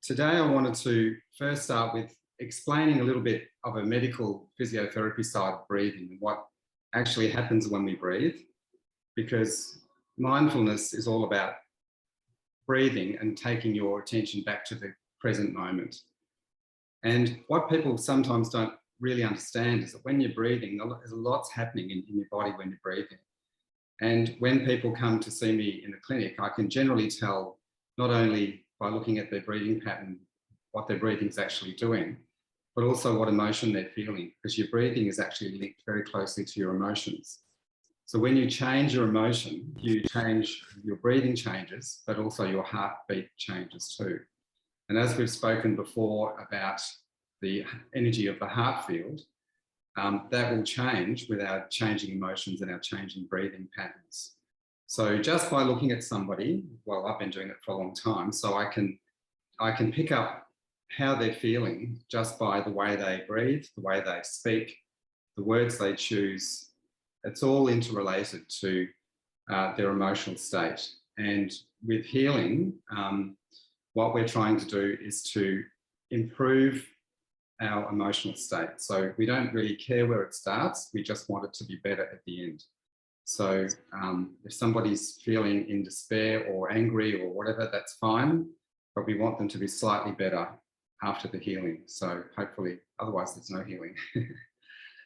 Today I wanted to first start with explaining a little bit of a medical physiotherapy side of breathing and what actually happens when we breathe, because mindfulness is all about breathing and taking your attention back to the present moment. And what people sometimes don't really understand is that when you're breathing, there's lots happening in your body when you're breathing. And when people come to see me in the clinic, I can generally tell not only by looking at their breathing pattern, what their breathing is actually doing, but also what emotion they're feeling, because your breathing is actually linked very closely to your emotions. So when you change your emotion, you change, your breathing changes, but also your heartbeat changes too. And as we've spoken before about the energy of the heart field, that will change with our changing emotions and our changing breathing patterns. So just by looking at somebody, well, I've been doing it for a long time, so I can pick up how they're feeling just by the way they breathe, the way they speak, the words they choose. It's all interrelated to their emotional state. And with healing, what we're trying to do is to improve our emotional state. So we don't really care where it starts, we just want it to be better at the end. So if somebody's feeling in despair or angry or whatever, that's fine, but we want them to be slightly better after the healing. So hopefully, otherwise there's no healing.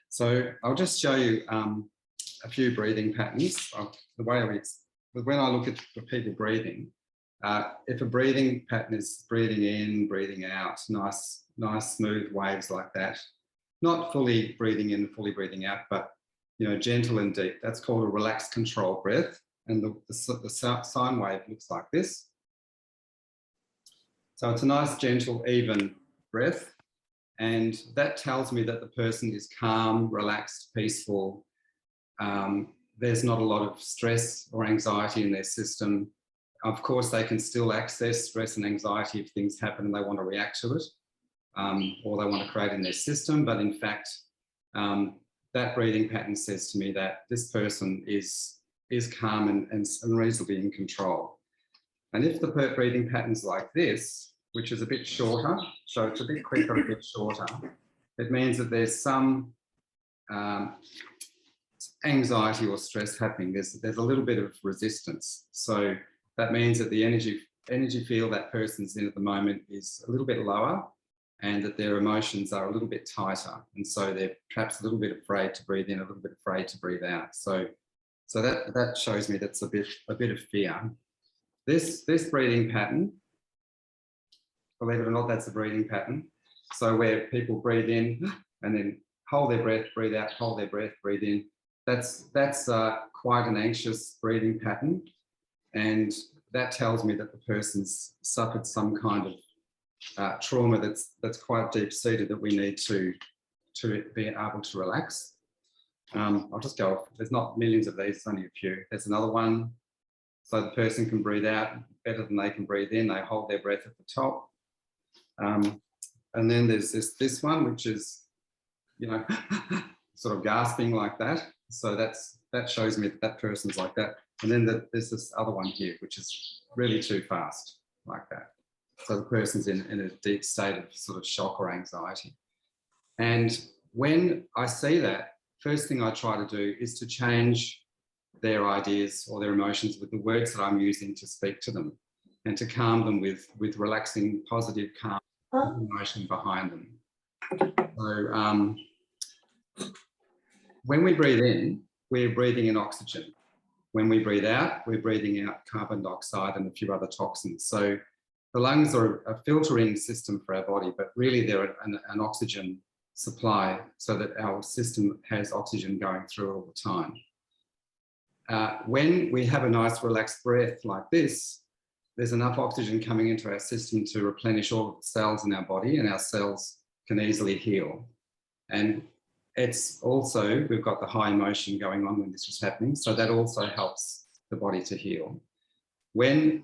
So I'll just show you a few breathing patterns. When I look at the people breathing, if a breathing pattern is breathing in, breathing out, nice smooth waves like that, not fully breathing in, fully breathing out, but gentle and deep. That's called a relaxed control breath. And the sine wave looks like this. So it's a nice, gentle, even breath. And that tells me that the person is calm, relaxed, peaceful. There's not a lot of stress or anxiety in their system. Of course, they can still access stress and anxiety if things happen and they want to react to it, or they want to create in their system. But in fact, that breathing pattern says to me that this person is calm and reasonably in control. And if the breathing pattern's like this, which is a bit shorter, so it's a bit quicker, a bit shorter, it means that there's some anxiety or stress happening. There's a little bit of resistance. So that means that the energy field that person's in at the moment is a little bit lower, and that their emotions are a little bit tighter. And so they're perhaps a little bit afraid to breathe in, a little bit afraid to breathe out. So that shows me that's a bit of fear. This breathing pattern, believe it or not, that's a breathing pattern. So where people breathe in and then hold their breath, breathe out, hold their breath, breathe in. That's quite an anxious breathing pattern. And that tells me that the person's suffered some kind of trauma that's quite deep-seated that we need to be able to relax. I'll just go off. There's not millions of these, there's only a few. There's another one. So the person can breathe out better than they can breathe in. They hold their breath at the top. And then there's this one, which is, sort of gasping like that. So that shows me that person's like that. And then there's this other one here, which is really too fast, like that. So the person's in a deep state of sort of shock or anxiety. And when I see that, first thing I try to do is to change their ideas or their emotions with the words that I'm using to speak to them, and to calm them with relaxing, positive, calm emotion behind them. So when we breathe in, we're breathing in oxygen. When we breathe out, we're breathing out carbon dioxide and a few other toxins. So the lungs are a filtering system for our body, but really they're an oxygen supply so that our system has oxygen going through all the time. When we have a nice relaxed breath like this, there's enough oxygen coming into our system to replenish all of the cells in our body, and our cells can easily heal. And it's also, we've got the high emotion going on when this is happening, so that also helps the body to heal. When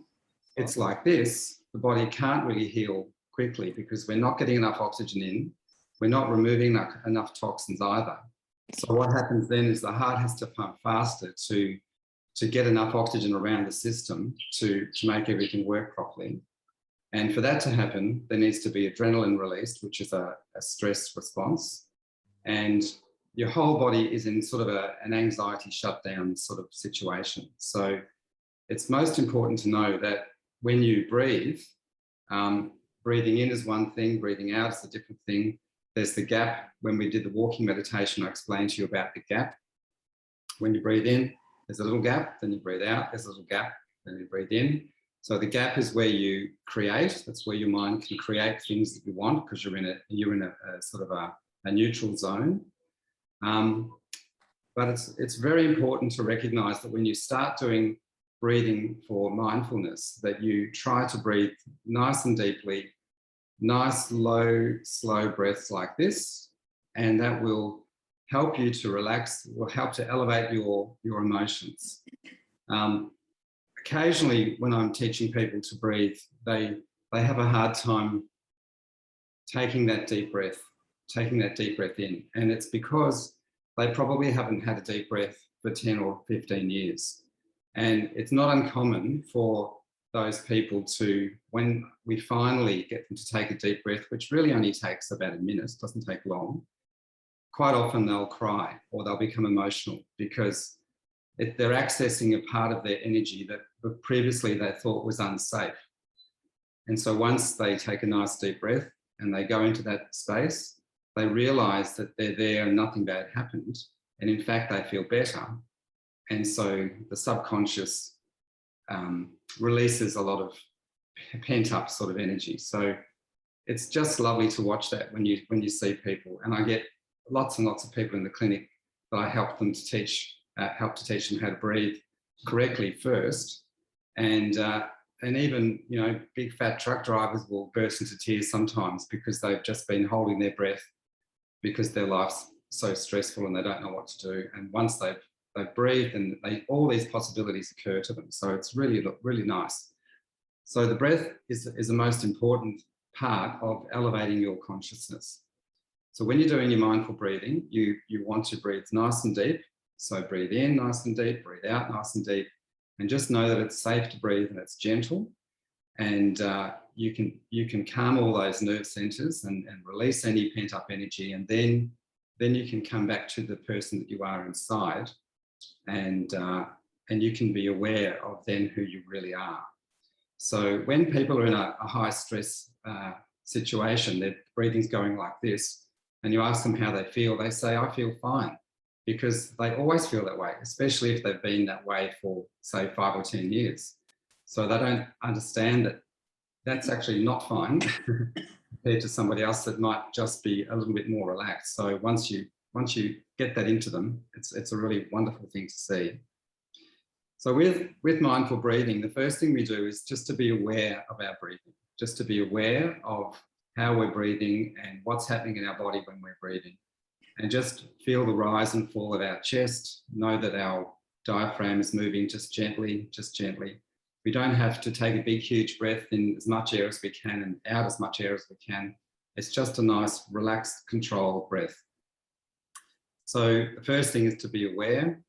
it's like this, the body can't really heal quickly because we're not getting enough oxygen in, we're not removing enough toxins either. So what happens then is the heart has to pump faster to get enough oxygen around the system to make everything work properly. And for that to happen, there needs to be adrenaline released, which is a stress response. And your whole body is in sort of an anxiety shutdown sort of situation. So it's most important to know that when you breathe, breathing in is one thing, breathing out is a different thing. There's the gap. When we did the walking meditation, I explained to you about the gap. When you breathe in, there's a little gap, then you breathe out, there's a little gap, then you breathe in. So the gap is where you create. That's where your mind can create things that you want, because you're in a sort of a neutral zone. But it's very important to recognize that when you start doing breathing for mindfulness, that you try to breathe nice and deeply, nice, low, slow breaths like this, and that will help you to relax, will help to elevate your emotions. Occasionally, when I'm teaching people to breathe, they have a hard time taking that deep breath in. And it's because they probably haven't had a deep breath for 10 or 15 years. And it's not uncommon for those people to, when we finally get them to take a deep breath, which really only takes about a minute, doesn't take long, quite often they'll cry or they'll become emotional because they're accessing a part of their energy that previously they thought was unsafe. And so once they take a nice deep breath and they go into that space, they realize that they're there and nothing bad happened. And in fact, they feel better. And so the subconscious releases a lot of pent up sort of energy. So it's just lovely to watch that when you see people. And I get lots and lots of people in the clinic that I help them to teach them how to breathe correctly first. And even, big fat truck drivers will burst into tears sometimes because they've just been holding their breath because their life's so stressful and they don't know what to do. And once they've breathed, and all these possibilities occur to them. So it's really, really nice. So the breath is the most important part of elevating your consciousness. So when you're doing your mindful breathing, you want to breathe nice and deep. So breathe in nice and deep, breathe out nice and deep, and just know that it's safe to breathe and it's gentle. And you can calm all those nerve centers and release any pent up energy. And then you can come back to the person that you are inside, and you can be aware of then who you really are. So when people are in a high stress situation, their breathing's going like this, and you ask them how they feel, they say, I feel fine, because they always feel that way, especially if they've been that way for, say, 5 or 10 years. So they don't understand that that's actually not fine compared to somebody else that might just be a little bit more relaxed. So once you get that into them, it's a really wonderful thing to see. So with mindful breathing, the first thing we do is just to be aware of our breathing, just to be aware of how we're breathing and what's happening in our body when we're breathing. And just feel the rise and fall of our chest. Know that our diaphragm is moving just gently, just gently. We don't have to take a big, huge breath in as much air as we can and out as much air as we can. It's just a nice, relaxed, controlled breath. So the first thing is to be aware.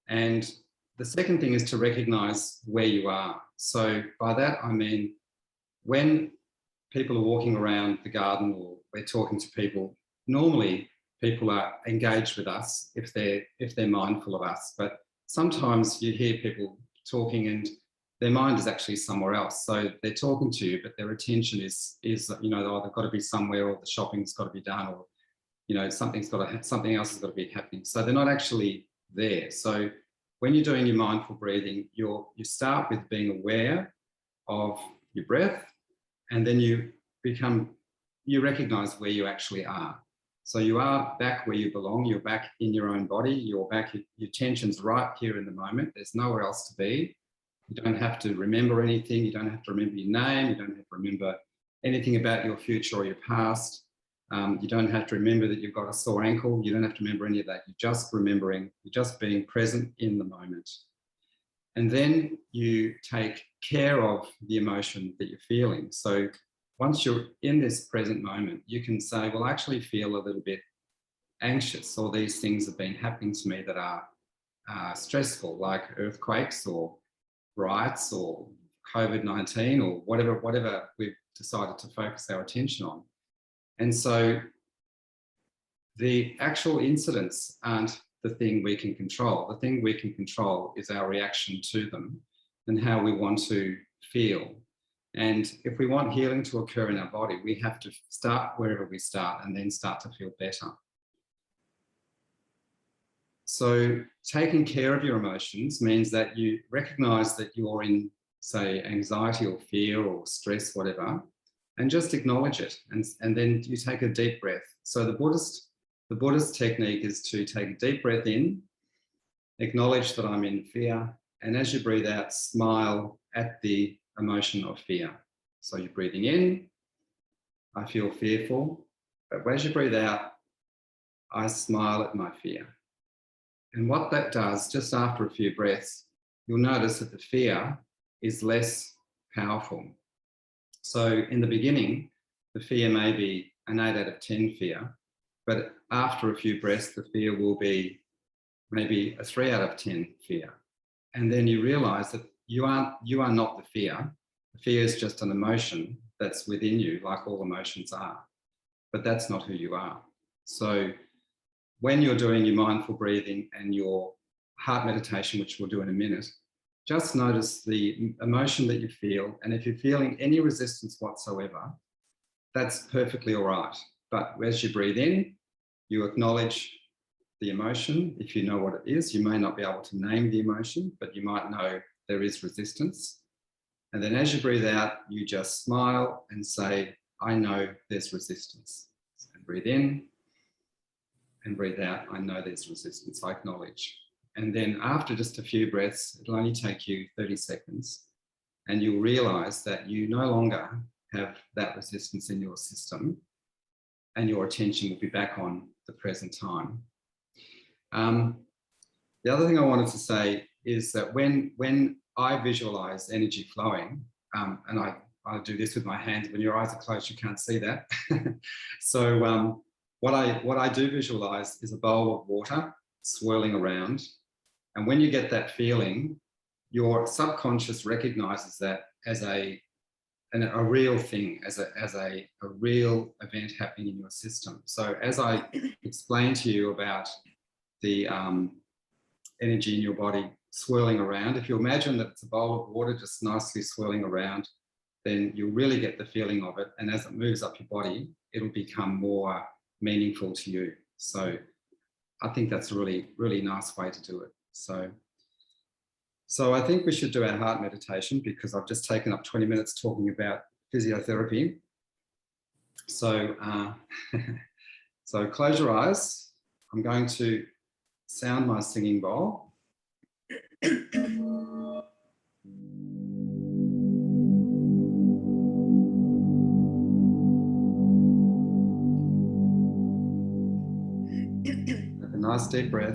And the second thing is to recognize where you are. So by that, I mean, when people are walking around the garden or we're talking to people, normally people are engaged with us if they're mindful of us. But sometimes you hear people talking and their mind is actually somewhere else. So they're talking to you, but their attention is they've got to be somewhere, or the shopping's got to be done, or something else has got to be happening. So they're not actually there. So when you're doing your mindful breathing, you start with being aware of your breath, and then you recognize where you actually are. So you are back where you belong. You're back in your own body. You're back. Your tension's right here in the moment. There's nowhere else to be. You don't have to remember anything. You don't have to remember your name. You don't have to remember anything about your future or your past. You don't have to remember that you've got a sore ankle. You don't have to remember any of that. You're just being present in the moment. And then you take care of the emotion that you're feeling. So once you're in this present moment, you can say, well, I actually feel a little bit anxious, or these things have been happening to me that are stressful, like earthquakes or riots or COVID-19 or whatever decided to focus our attention on. And so the actual incidents aren't the thing we can control. The thing we can control is our reaction to them and how we want to feel. And if we want healing to occur in our body, we have to start wherever we start and then start to feel better. So taking care of your emotions means that you recognize that you're in, say, anxiety or fear or stress, whatever, and just acknowledge it. And then you take a deep breath. So the Buddhist technique is to take a deep breath in, acknowledge that I'm in fear, and as you breathe out, smile at the emotion of fear. So you're breathing in, I feel fearful, but as you breathe out, I smile at my fear. And what that does, just after a few breaths, you'll notice that the fear is less powerful. So in the beginning, the fear may be an 8 out of 10 fear, but after a few breaths, the fear will be maybe a 3 out of 10 fear. And then you realize that you are not the fear. The fear is just an emotion that's within you, like all emotions are, but that's not who you are. So when you're doing your mindful breathing and your heart meditation, which we'll do in a minute, just notice the emotion that you feel. And if you're feeling any resistance whatsoever, that's perfectly all right. But as you breathe in, you acknowledge the emotion. If you know what it is, you may not be able to name the emotion, but you might know there is resistance. And then as you breathe out, you just smile and say, I know there's resistance. And breathe in and breathe out, I know there's resistance, I acknowledge. And then after just a few breaths, it'll only take you 30 seconds, and you'll realize that you no longer have that resistance in your system, and your attention will be back on the present time. The other thing I wanted to say is that when I visualize energy flowing, and I do this with my hands, when your eyes are closed, you can't see that. So what I do visualize is a bowl of water swirling around. And when you get that feeling, your subconscious recognizes that as a real thing, as a real event happening in your system. So as I explained to you about the energy in your body swirling around, if you imagine that it's a bowl of water just nicely swirling around, then you'll really get the feeling of it. And as it moves up your body, it'll become more meaningful to you. So I think that's a really, really nice way to do it. So I think we should do our heart meditation, because I've just taken up 20 minutes talking about physiotherapy. So, so close your eyes. I'm going to sound my singing bowl. Have a nice deep breath.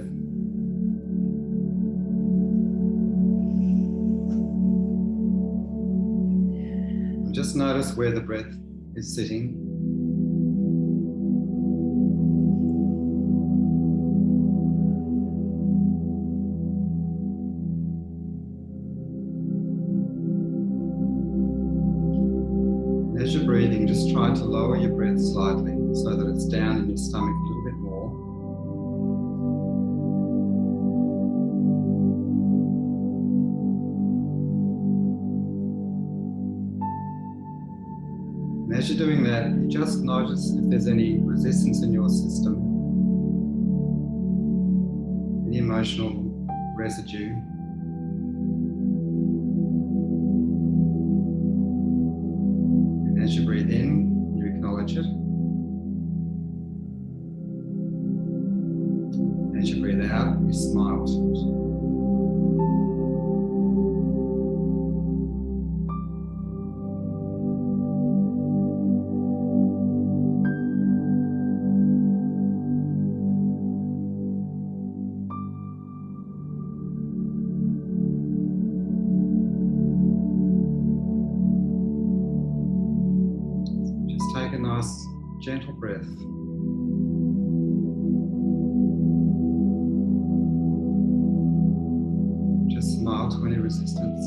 And just notice where the breath is sitting. As you're breathing, just try to lower your breath slightly so that it's down in your stomach a little bit more. And as you're doing that, you just notice if there's any resistance in your system, any emotional residue. As you breathe in, you acknowledge it. As you breathe out, you smile to it. Just take a nice, gentle breath. Just smile to any resistance.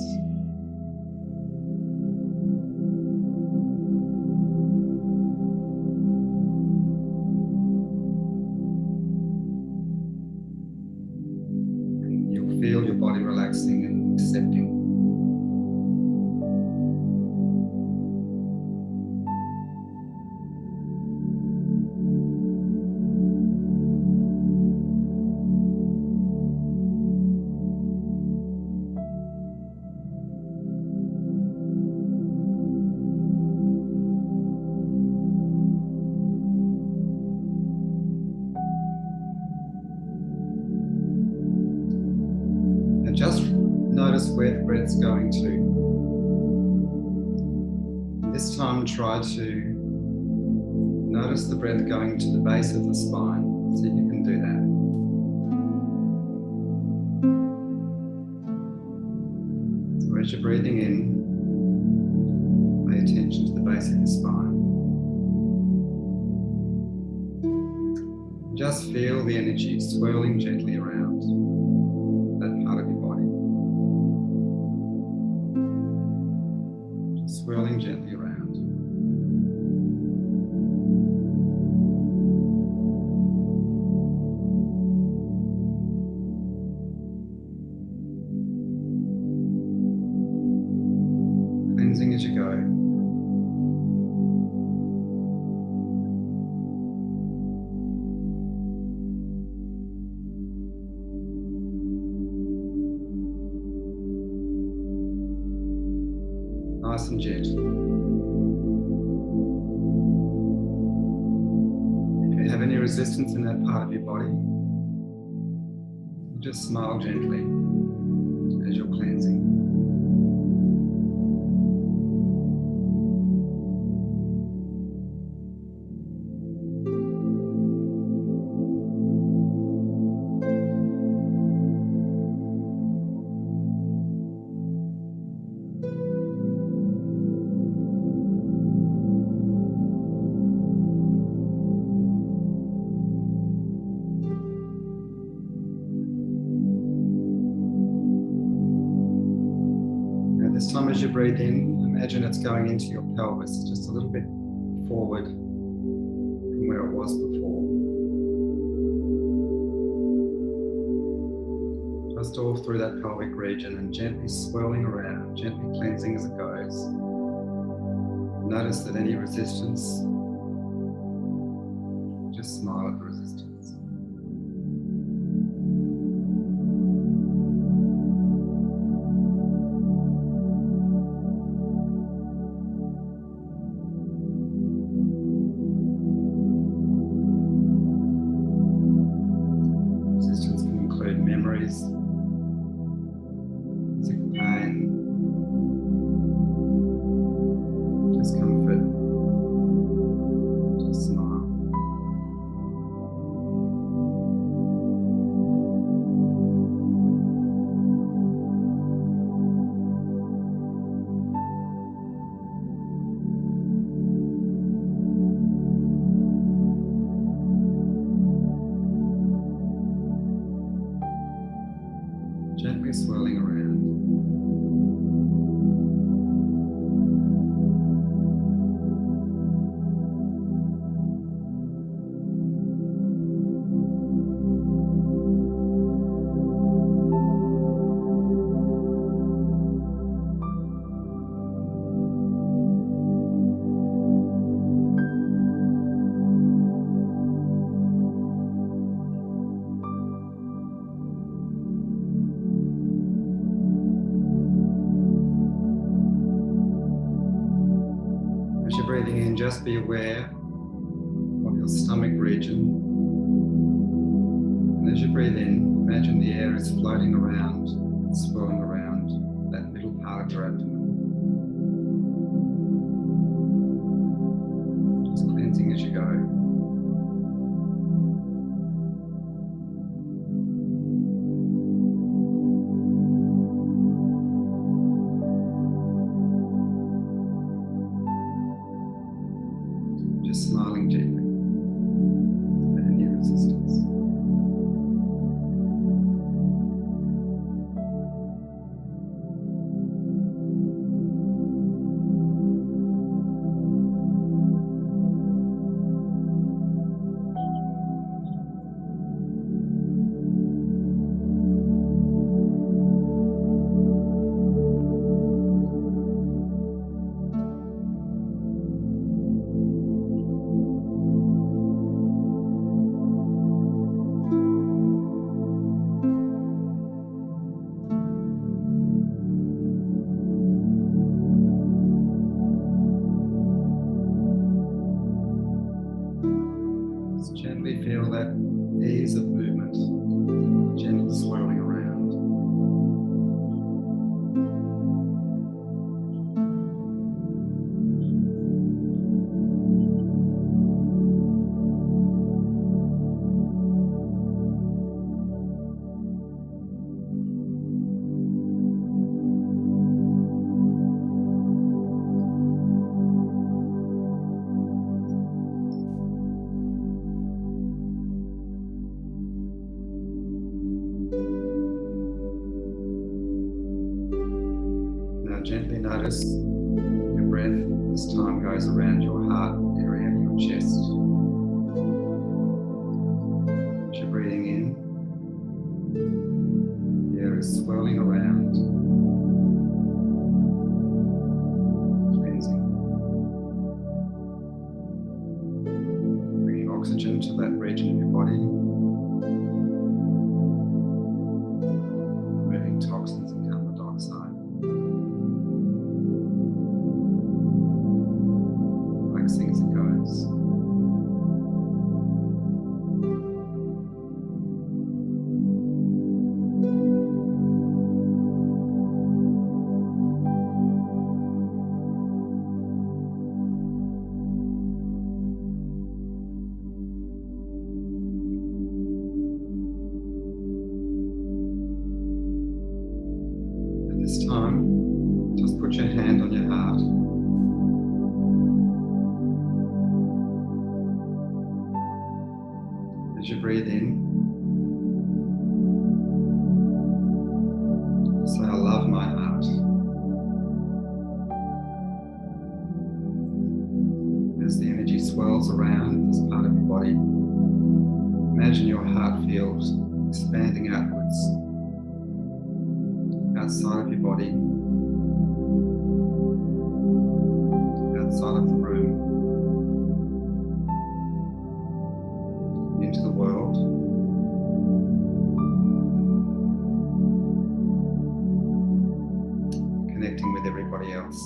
2. This time try to notice the breath going to the base of the spine. See if you can do that. So as you're breathing in, pay attention to the base of your spine. Just feel the energy swirling gently around that part of your body. Just swirling gently around. Cleansing as you go. Nice and gentle. If you have any resistance in that part of your body, just smile gently as you're cleansing. This time as you breathe in, imagine it's going into your pelvis, just a little bit forward from where it was before. Just off through that pelvic region and gently swirling around, gently cleansing as it goes. Notice that any resistance, just smile at the resistance. Memories, physical pain, discomfort, just smile. Gently swirling around. As you're breathing in, just be aware of your stomach region. And as you breathe in, imagine the air is floating around and swirling around that middle part of your abdomen. Just cleansing as you go. Just smiling gently at any resistance. Just gently feel that ease of movement, gentle swirling around. notice your breath this time goes around your heart area, your chest. As you're breathing in, the air is swirling around, cleansing, bringing oxygen to that region of your body, removing toxins and carbon dioxide. Relaxing as it goes. This time, just put your hand on your heart. As you breathe in, say, I love my heart. As the energy swirls around this part of your body, imagine your heart field expanding outwards, outside of your body, outside of the room, into the world. Connecting with everybody else.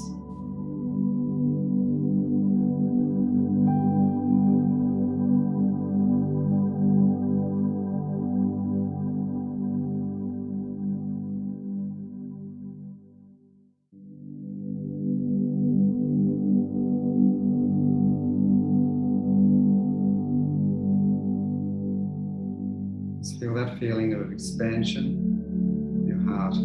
Just feel that feeling of expansion of your heart.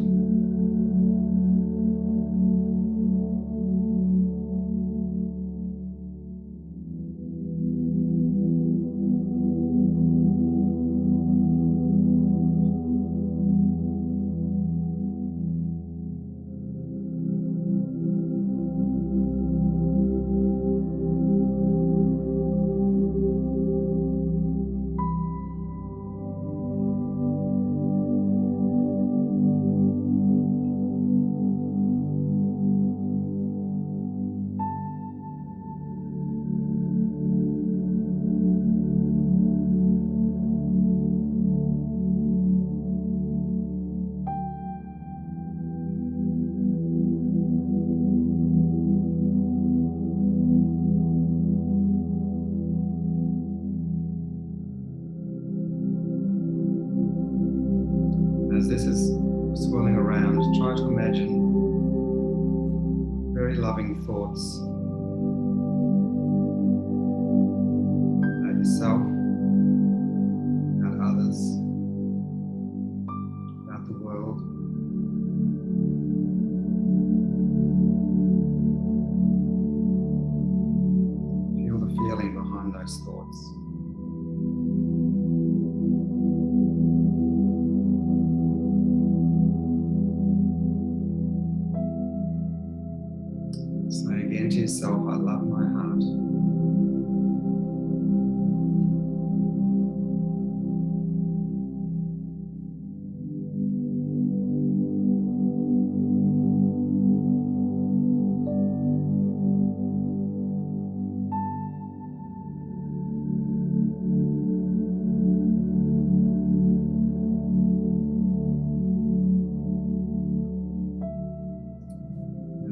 As this is swirling around, try to imagine very loving thoughts about yourself, about others, about the world. Feel the feeling behind those thoughts. Say again to yourself, I love my heart.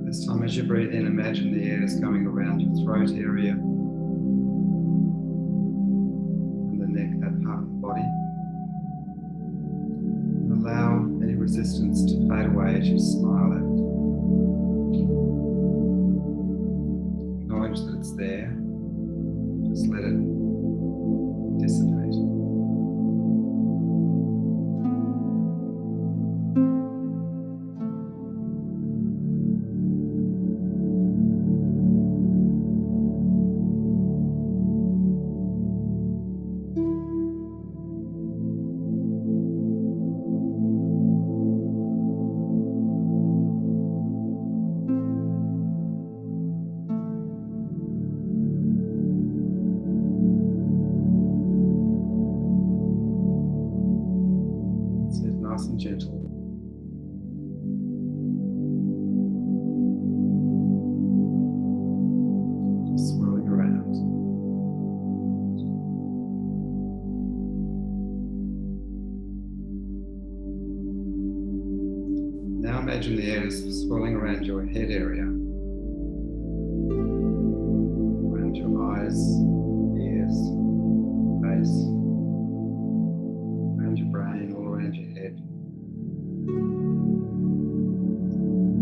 This time as you breathe in, imagine the air is going around your throat area and the neck, that part of the body. And allow any resistance to fade away as you smile at it. Acknowledge that it's there. Just let it dissipate. imagine the air is swirling around your head area, around your eyes, ears, face, around your brain, all around your head.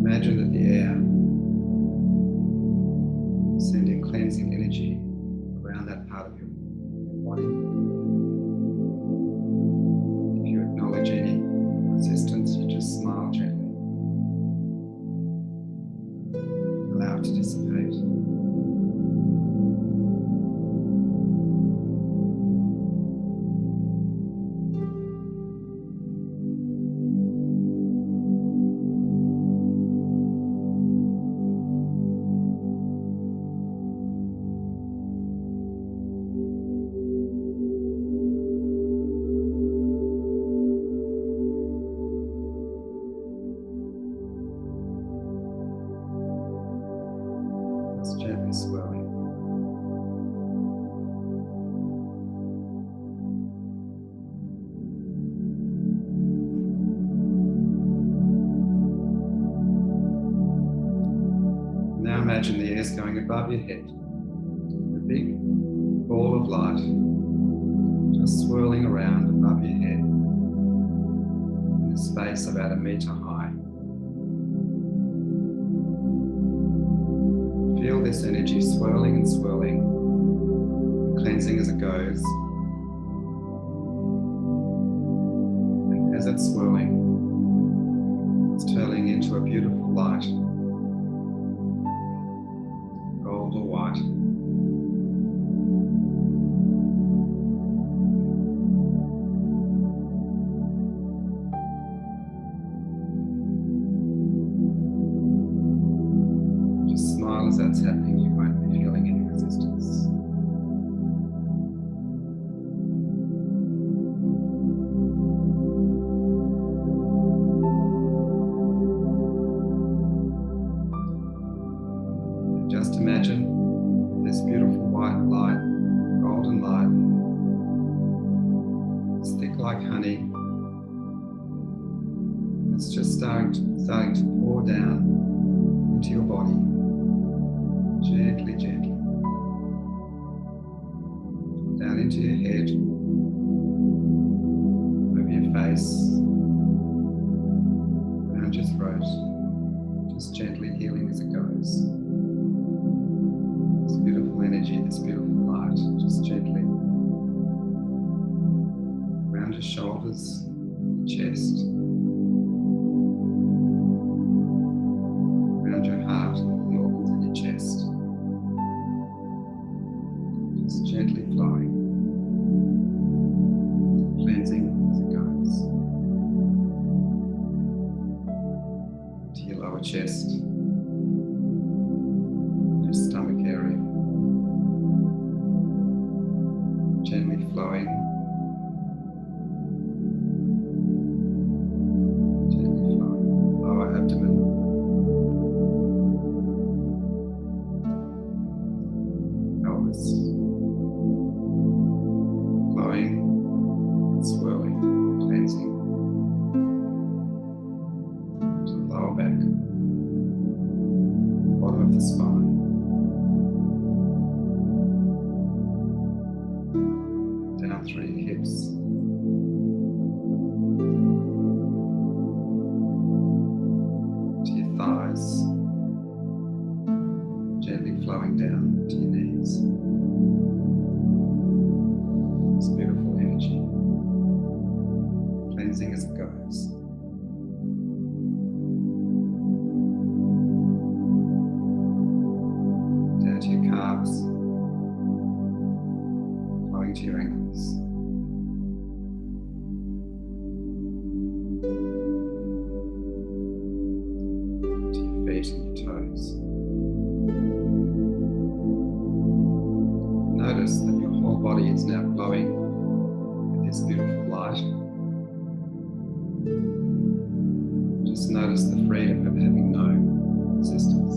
Imagine that the air is sending cleansing energy around that part of your body. If you acknowledge any resistance, you just smile gently. Allow it to dissipate. Just gently swirling. Now imagine the air's going above your head. A big ball of light just swirling around above your head in a space about 1 meter high. Feel this energy swirling and swirling, cleansing as it goes. And as it's swirling, it's turning into a beautiful light, gold or white. Just smile as that's happening, you won't be feeling any resistance. And just imagine this beautiful white light, golden light, it's thick like honey. It's just starting to pour down into your body. Gently, gently. Down into your head, over your face, around your throat. Just gently healing as it goes. This beautiful energy, this beautiful light, just gently. Around your shoulders, your chest. Around your heart, the organs in your chest. Just gently flowing, cleansing as it goes. To your lower chest, your stomach area. Gently flowing, lower abdomen. Pelvis. Flowing, swirling, cleansing to the lower back, bottom of the spine, down through your hips, to your thighs, gently flowing down to your knees. This beautiful energy, cleansing as it goes. Down to your calves, flowing to your ankles. To your feet and your toes. Notice that your whole body is now glowing with this beautiful light. Just notice the freedom of having no resistance.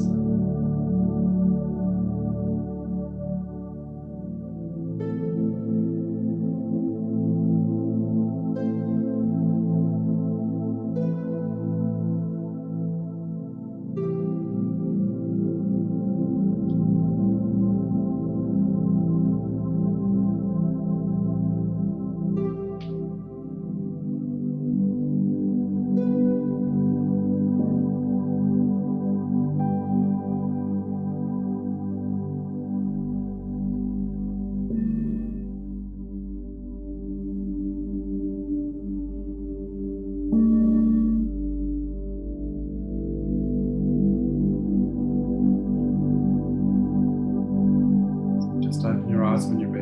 exercise when you're